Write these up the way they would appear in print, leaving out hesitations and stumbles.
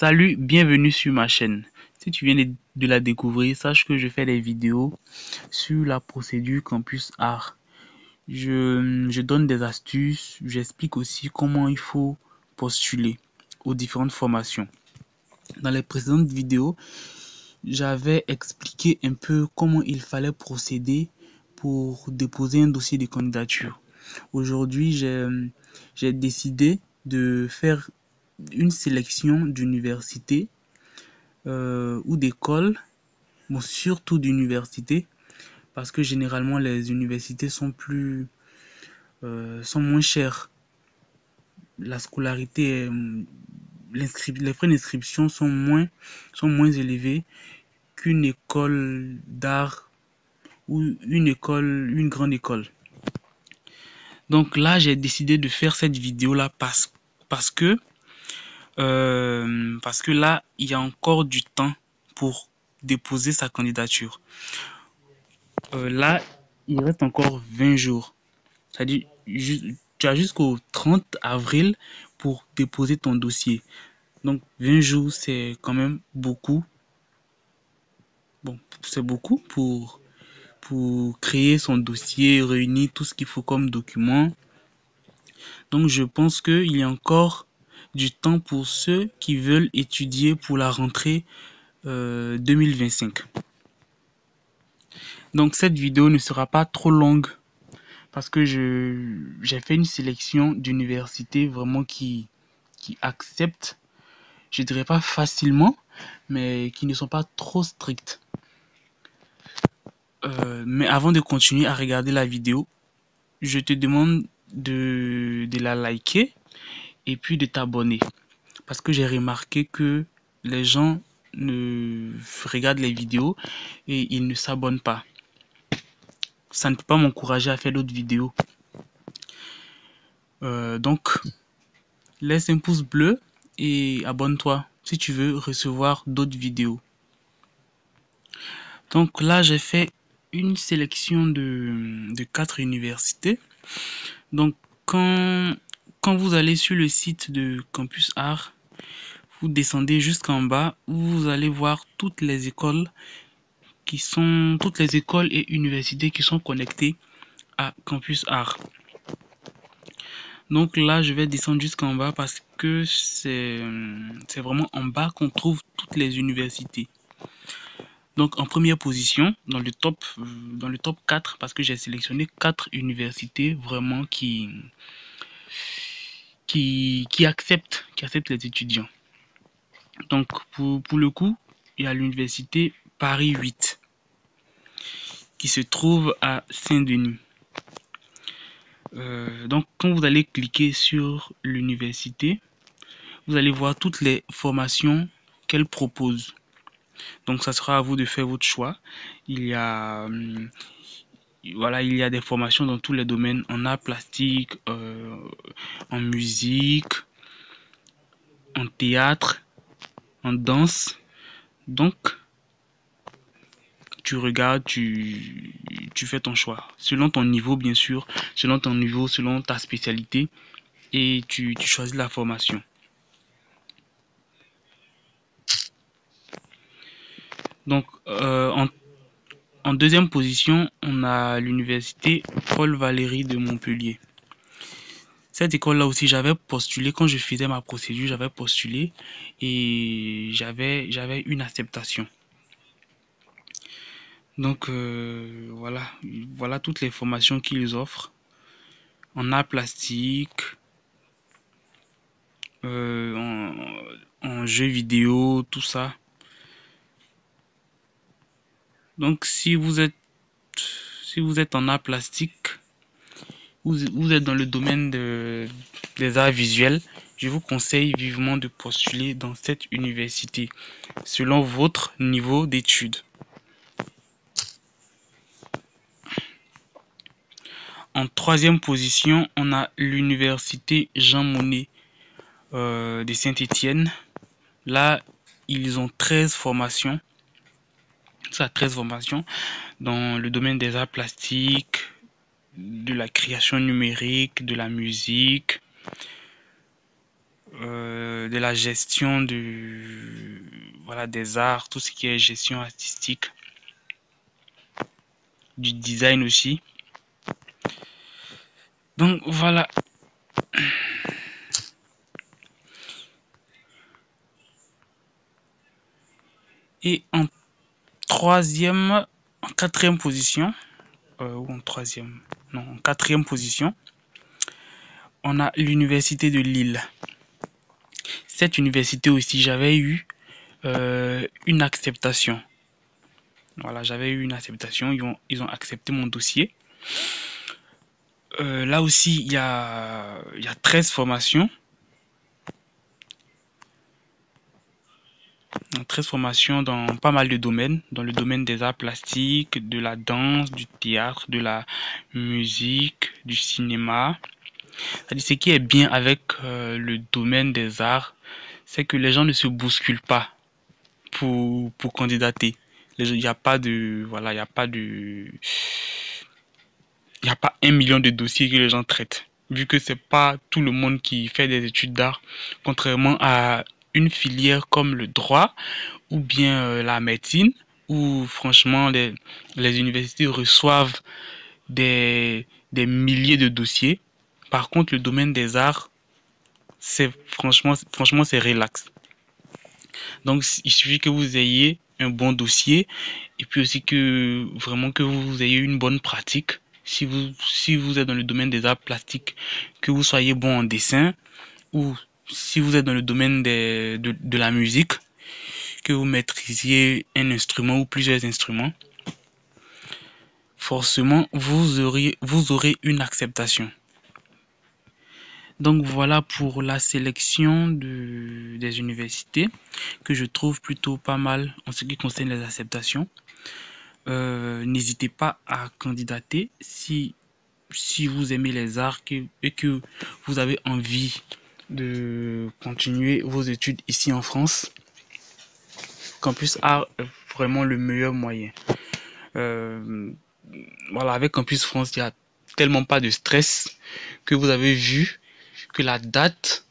Salut, bienvenue sur ma chaîne. Si tu viens de la découvrir, sache que je fais des vidéos sur la procédure Campus Art. Je donne des astuces, j'explique aussi comment il faut postuler aux différentes formations. Dans les précédentes vidéos, j'avais expliqué un peu comment il fallait procéder pour déposer un dossier de candidature. Aujourd'hui, j'ai décidé de faire une sélection d'universités ou d'écoles, bon, surtout d'universités, parce que généralement les universités sont moins chères. La scolarité, les frais d'inscription sont moins élevés qu'une école d'art ou une grande école. Donc là, j'ai décidé de faire cette vidéo là parce que là, il y a encore du temps pour déposer sa candidature. Là, il reste encore 20 jours. C'est-à-dire, tu as jusqu'au 30 avril pour déposer ton dossier. Donc, 20 jours, c'est quand même beaucoup. Bon, c'est beaucoup pour créer son dossier, réunir tout ce qu'il faut comme document. Donc, je pense qu'il y a encore du temps pour ceux qui veulent étudier pour la rentrée 2025. Donc, cette vidéo ne sera pas trop longue parce que j'ai fait une sélection d'universités vraiment qui acceptent, je dirais pas facilement, mais qui ne sont pas trop strictes. Mais avant de continuer à regarder la vidéo, je te demande de la liker et puis de t'abonner. Parce que j'ai remarqué que les gens regardent les vidéos et ils ne s'abonnent pas. Ça ne peut pas m'encourager à faire d'autres vidéos. Donc, laisse un pouce bleu et abonne-toi si tu veux recevoir d'autres vidéos. Donc là, j'ai fait une sélection de 4 universités. Donc, quand vous allez sur le site de Campus Art, vous descendez jusqu'en bas où vous allez voir toutes les écoles et universités qui sont connectées à Campus Art. Donc là, je vais descendre jusqu'en bas parce que c'est vraiment en bas qu'on trouve toutes les universités. Donc en première position, dans le top 4, parce que j'ai sélectionné 4 universités vraiment qui acceptent les étudiants. Donc pour le coup, il y a l'université Paris 8 qui se trouve à Saint-Denis. Donc quand vous allez cliquer sur l'université, vous allez voir toutes les formations qu'elle propose. Donc ça sera à vous de faire votre choix. Il y a des formations dans tous les domaines, en art plastique, en musique, en théâtre, en danse. Donc tu regardes, tu fais ton choix. Selon ton niveau, bien sûr, selon ta spécialité, et tu choisis la formation. Donc, en deuxième position, on a l'université Paul Valéry de Montpellier. Cette école-là aussi, j'avais postulé, quand je faisais ma procédure, j'avais postulé et j'avais une acceptation. Donc, voilà toutes les formations qu'ils offrent en art plastique, en jeux vidéo, tout ça. Donc, si vous êtes en art plastique, vous êtes dans le domaine des arts visuels, je vous conseille vivement de postuler dans cette université selon votre niveau d'études. En troisième position, on a l'université Jean Monnet de Saint-Étienne. Là, ils ont 13 formations. Ça, 13 formations dans le domaine des arts plastiques, de la création numérique, de la musique, de la gestion voilà, des arts, tout ce qui est gestion artistique, du design aussi. Donc voilà. Et en quatrième position, ou en troisième, non, en quatrième position, on a l'université de Lille. Cette université aussi, j'avais eu une acceptation. Voilà, j'avais eu une acceptation, ils ont accepté mon dossier. Là aussi, il y a 13 formations. 13 formations dans pas mal de domaines, dans le domaine des arts plastiques, de la danse, du théâtre, de la musique, du cinéma. C'est-à-dire, ce qui est bien avec le domaine des arts, c'est que les gens ne se bousculent pas pour candidater. Il n'y a pas de, voilà, il n'y a pas de, il n'y a pas 1 million de dossiers que les gens traitent. Vu que c'est pas tout le monde qui fait des études d'art, contrairement à une filière comme le droit ou bien la médecine, où franchement les universités reçoivent des milliers de dossiers. Par contre, le domaine des arts, c'est franchement c'est relax. Donc, il suffit que vous ayez un bon dossier et puis aussi que vraiment que vous ayez une bonne pratique. Si vous êtes dans le domaine des arts plastiques, que vous soyez bon en dessin, ou si vous êtes dans le domaine de la musique, que vous maîtrisiez un instrument ou plusieurs instruments, forcément vous aurez une acceptation. Donc voilà pour la sélection des universités que je trouve plutôt pas mal en ce qui concerne les acceptations. N'hésitez pas à candidater si vous aimez les arts et que vous avez envie de continuer vos études ici en France. Campus Art est vraiment le meilleur moyen. Voilà, avec Campus France, il n'y a tellement pas de stress que vous avez vu que la date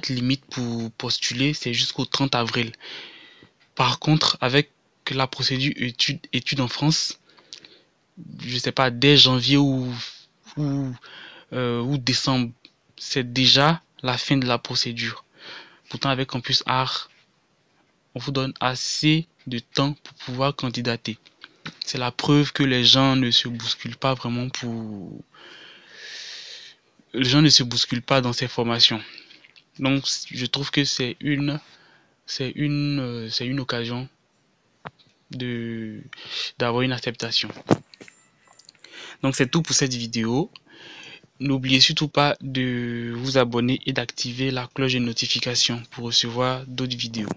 limite pour postuler, c'est jusqu'au 30 avril. Par contre, avec la procédure études en France, je sais pas, dès janvier ou décembre, c'est déjà la fin de la procédure. Pourtant, avec Campus Art, on vous donne assez de temps pour pouvoir candidater. C'est la preuve que les gens ne se bousculent pas vraiment les gens ne se bousculent pas dans ces formations. Donc, je trouve que c'est une occasion d'avoir une acceptation. Donc, c'est tout pour cette vidéo. N'oubliez surtout pas de vous abonner et d'activer la cloche de notification pour recevoir d'autres vidéos.